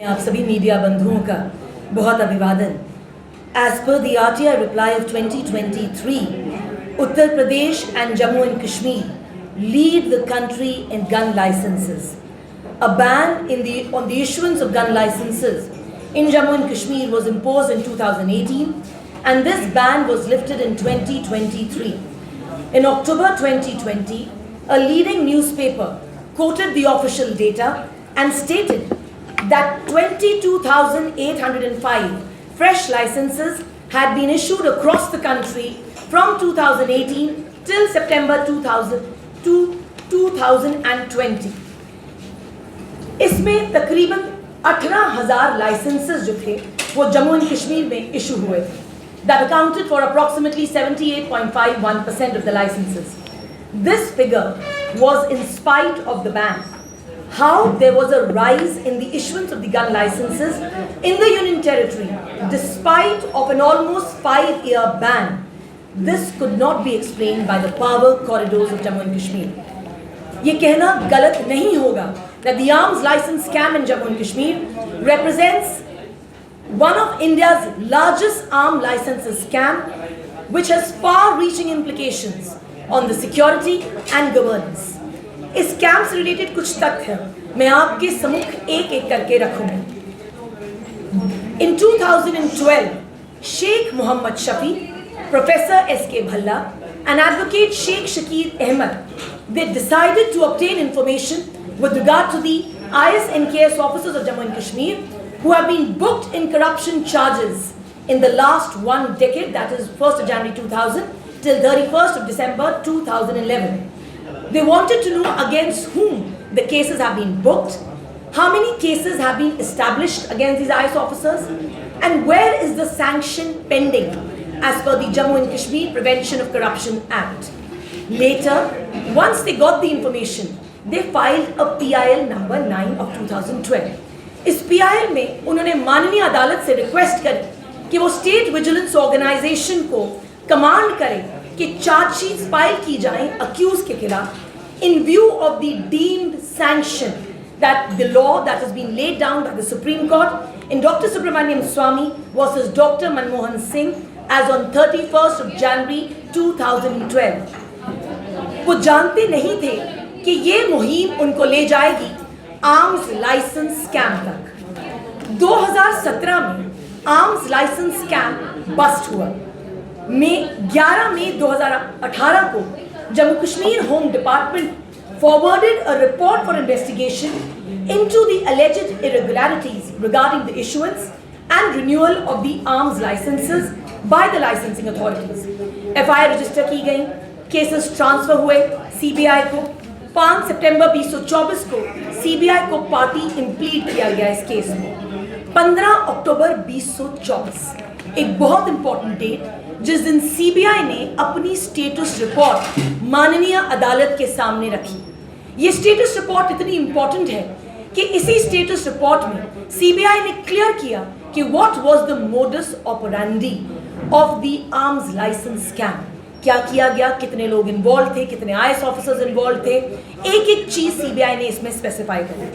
आप सभी मीडिया बंधुओं का बहुत अभिवादन। As per the RTI reply of 2023, Uttar Pradesh and Jammu and Kashmir lead the country in gun licenses. A ban on the issuance of gun licenses in Jammu and Kashmir was imposed in 2018, and this ban was lifted in 2023. In October 2020, a leading newspaper quoted the official data and stated that 22,805 fresh licenses had been issued across the country from 2018 till September 2020. इसमें तकरीबन 18,000 licences जो थे वो Jammu and Kashmir में issue हुए थे. That accounted for approximately 78.51% of the licenses. This figure was in spite of the ban. How there was a rise in the issuance of the gun licenses in the Union Territory despite of an almost 5-year ban, this could not be explained by the power corridors of Jammu and Kashmir. ये कहना गलत नहीं होगा that the arms license scam in Jammu and Kashmir represents one of India's largest arms licenses scam, which has far-reaching implications on the security and governance. इस scam से related कुछ तथ्य मैं आपके सम्मुख एक एक करके रखूंगा. In 2012, Sheikh Mohammed Shafi, Professor S.K. Bhalla, and Advocate Sheikh Shakir Ahmed, they decided to obtain information with regard to the IS and KS officers of Jammu and Kashmir who have been booked in corruption charges in the last one decade, that is 1st of January 2000 till 31st of December 2011. They wanted to know against whom the cases have been booked, how many cases have been established against these IS officers, and where is the sanction pending as per the Jammu and Kashmir Prevention of Corruption Act. Later, once they got the information, they filed a PIL number 9 of 2012. इस PIL में उन्होंने माननीय अदालत से request करी कि वो state vigilance organisation को कमांड करे कि चार्जशीट फाइल की जाएं अक्यूज के खिलाफ in view of the deemed sanction that the law that has been laid down by the Supreme Court in Dr. Subramaniam Swamy versus Dr. Manmohan Singh as on 31st of January 2012. वो जानते नहीं थे कि ये मुहिम उनको ले जाएगी आर्म्स लाइसेंस स्कैम तक. 2017 में आर्म्स लाइसेंस स्कैम बस्ट हुआ. 11 मई 2018 को Jammu Kashmir Home Department forwarded a report for investigation into the alleged irregularities regarding the issuance and renewal of the arms licenses by the licensing authorities. FIR register की गई, cases transfer हुए CBI को. 5 सितंबर 2024 को CBI को party इंप्लीड किया गया इस case में. 15 अक्टूबर 2024 एक बहुत इंपॉर्टेंट डेट जिस दिन CBI ने अपनी स्टेटस रिपोर्ट माननीय अदालत के सामने रखी. ये स्टेटस रिपोर्ट इतनी इंपॉर्टेंट है कि इसी स्टेटस रिपोर्ट में CBI ने क्लियर किया कि what was the modus operandi of the arms licence scam. क्या किया गया, कितने लोग इन्वॉल्व थे, कितने IS ऑफिसर्स इन्वॉल्व थे, एक एक चीज CBI ने इसमें स्पेसिफाई करी.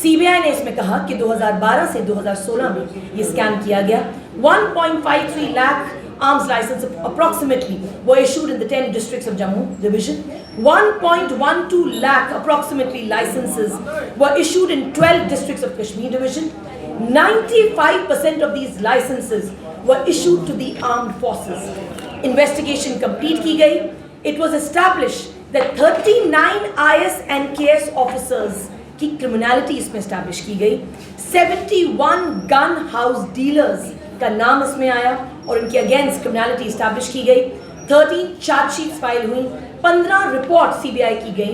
CBI ने इसमें कहा कि 2012 से 2016 में ये स्कैम किया गया. 1.53 lakh arms licenses approximately were issued in the 10 districts of Jammu division. 1.12 lakh approximately licenses were issued in 12 districts of Kashmir division. 95% of these licenses were issued to the armed forces. Investigation complete की गई. It was established that 39 IS and KS officers की criminality इसमें establish की गई. 71 gun house dealers का नाम इसमें आया और इनके अगेंस्ट क्रिमिनलिटी इस्टेब्लिश की गई. 13 चार्जशीट फाइल हुई, 15 रिपोर्ट CBI की गई.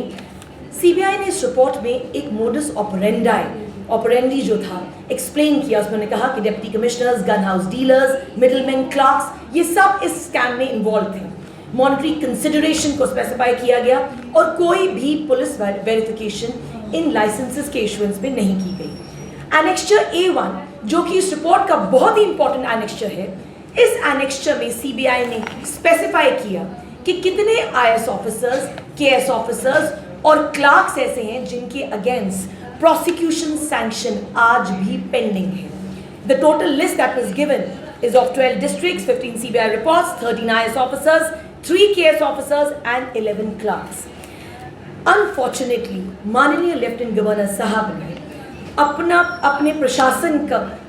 CBI ने इस रिपोर्ट में एक मोडस ऑपरेंडी जो था एक्सप्लेन किया. उसने कहा कि deputy commissioners, gun house dealers, middleman, clerks ये सब इस स्कैम में इन्वॉल्व थे. मॉनिटरी कंसिडरेशन को स्पेसिफाई किया गया और कोई भी पुलिस वेरिफिकेशन इन लाइसेंसेस के इशुएंस में नहीं की गई. एनेक्स्चर A1 जो कि इस रिपोर्ट का बहुत ही इंपॉर्टेंट एनेक्स्चर है, इस एनेक्स्चर में CBI ने स्पेसिफाई किया कि कितने IS ऑफिसर्स, KS ऑफिसर्स और क्लार्क्स ऐसे हैं जिनके अगेंस्ट prosecution sanction आज भी pending है. The total list that was given is of 12 districts, 15 CBI reports, 13 IS officers, 3 KS officers and 11 clerks. Unfortunately, माननीय लेफ्टिनेंट गवर्नर साहब ने अपने प्रशासन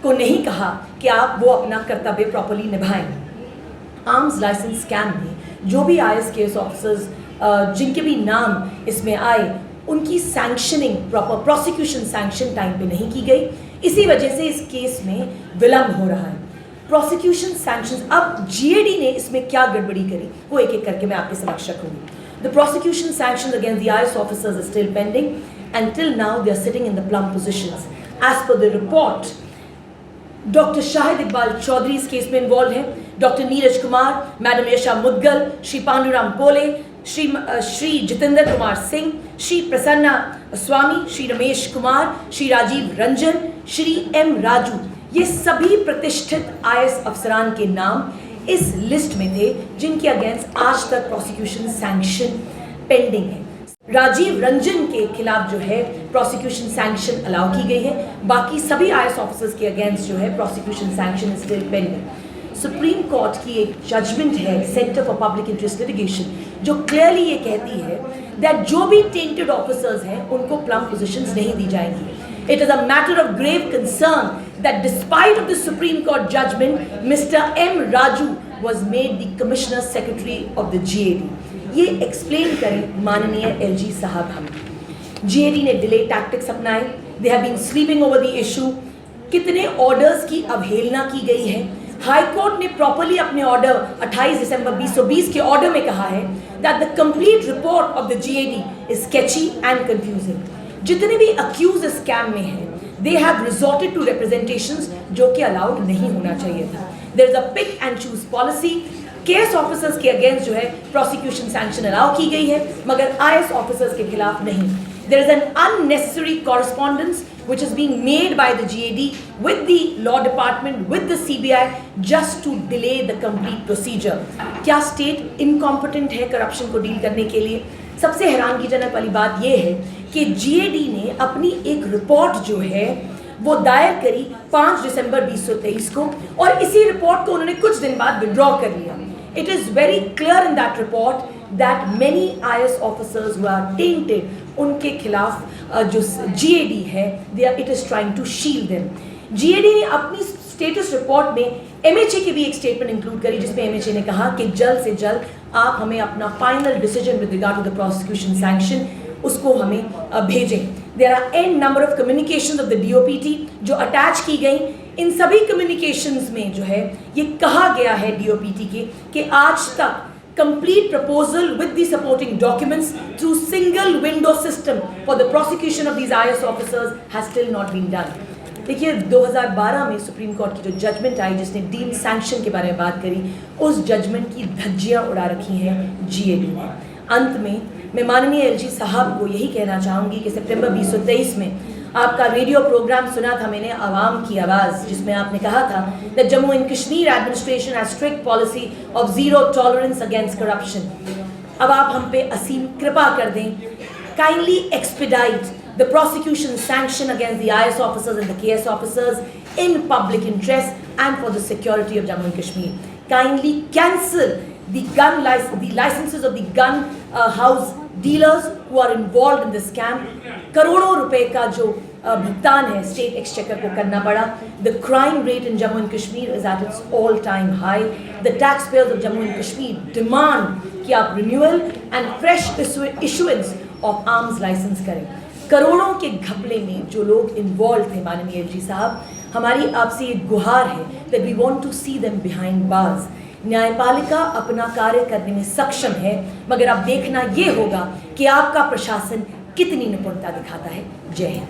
को नहीं कहा कि आप वो अपना कर्तव्य प्रॉपर्ली निभाएं. आर्म्स लाइसेंस स्कैम में जो भी IS KS ऑफिसर्स जिनके भी नाम इसमें आए, उनकी sanctioning, proper prosecution sanction time पे नहीं की गई. इसी वजह से इस केस में विलंब हो रहा है. प्रोसिक्यूशन सैंक्शंस, अब GAD ने इसमें क्या गड़बड़ी करी वो एक एक करके मैं आपके समक्ष रखूंगी. The prosecution sanctions against the IS officers are still pending. Until now, they are sitting in the plum positions. As per the report, Dr. Shahid Iqbal Chaudhary इस केस में इन्वॉल्व है, Dr. नीरज कुमार, मैडम यशा मुदगल, श्री पांडुराम पोले, श्री जितेंद्र कुमार सिंह, श्री प्रसन्ना स्वामी, Shri Ramesh Kumar, Shri Rajiv Ranjan, Shri M. Raju, ये सभी प्रतिष्ठित IS अफसरान के नाम इस लिस्ट में थे जिनके अगेंस्ट आज तक प्रोसिक्यूशन सैंक्शन पेंडिंग है. राजीव रंजन के खिलाफ जो है प्रोसिक्यूशन सैंक्शन अलाउ की गई है. बाकी सभी IS ऑफिसर्स के अगेंस्ट जो है prosecution sanction is still pending. Supreme court की एक जजमेंट है centre for public interest litigation जो क्लियरली ये कहती है दैट जो भी टेंटेड ऑफिसर्स हैं उनको प्लम पोजीशंस नहीं दी जाएंगी. It is a matter of grave concern that despite of the Supreme Court judgment, Mr. M. Raju was made the Commissioner Secretary of the GAD. ये एक्सप्लेन करें माननीय LG साहब. हम GAD ने डिले टैक्टिक्स अपनाए. They have been sleeping over the issue. कितने orders की अवहेलना की गई है. हाई कोर्ट ने प्रॉपरली अपने ऑर्डर 28 दिसंबर 2020 के ऑर्डर में कहा है that the complete report of the GAD is sketchy and confusing. जितने भी अक्यूज इस स्कैम में हैं, they have resorted to representations जो कि अलाउड नहीं होना चाहिए था. There is a pick and choose policy. Case officers के अगेंस्ट जो है प्रोसिक्यूशन सैंक्शन अलाउ की गई है मगर IS ऑफिसर्स के खिलाफ नहीं. There is an unnecessary correspondence which is being made by the GAD with the law department, with the CBI just to delay the complete procedure. क्या स्टेट इनकॉम्पिटेंट है corruption को डील करने के लिए? सबसे हैरानगीजनक वाली बात यह है कि GAD ने अपनी एक रिपोर्ट जो है वो दायर करी 5 दिसंबर 2023 को और इसी रिपोर्ट को उन्होंने कुछ दिन बाद विड्रॉ कर लिया. It is very clear in that report that many IS officers who are tainted, उनके खिलाफ जो GAD है, it is trying to shield them. GAD ने अपनी स्टेटस रिपोर्ट में MHA की भी एक स्टेटमेंट इंक्लूड करी जिसमें MHA ने कहा कि जल्द से जल्द आप हमें अपना final decision with regard to the prosecution sanction उसको हमें भेजें. There are an number of communications of the DOPT जो अटैच की गई. इन सभी कम्युनिकेशंस में जो है ये कहा गया है DOPT के कि आज तक complete proposal with the supporting documents through single window system for the prosecution of these IS officers has still not been done. देखिए 2012 में सुप्रीम कोर्ट की जो जजमेंट आई जिसने डीम सैंक्शन के बारे में बात करी, उस जजमेंट की धज्जियां उड़ा रखी हैं GAD ने. अंत में मैं माननीय LG साहब को यही कहना चाहूँगी कि सितंबर 2023 में आपका रेडियो प्रोग्राम सुना था मैंने, आवाम की आवाज़, जिसमें आपने कहा था that Jammu and Kashmir administration has strict policy of zero tolerance against corruption. अब आप हम पे असीम कृपा कर दें, kindly expedite the prosecution sanction against the IS officers and the KS officers in public interest and for the security of Jammu and Kashmir. Kindly cancel the licenses of the gun house dealers who are involved in the scam. करोड़ों रुपए का जो भुगतान है state exchequer को करना पड़ा. The crime rate in Jammu and Kashmir is at its all-time high. The taxpayers of Jammu and Kashmir demand कि आप renewal and fresh issuance of arms license करें. करोड़ों के घपले में जो लोग इन्वॉल्व थे माननीय LG साहब, हमारी आपसे एक गुहार है that we want to see them behind bars. न्यायपालिका अपना कार्य करने में सक्षम है मगर अब देखना ये होगा कि आपका प्रशासन कितनी निपुणता दिखाता है. जय हिंद.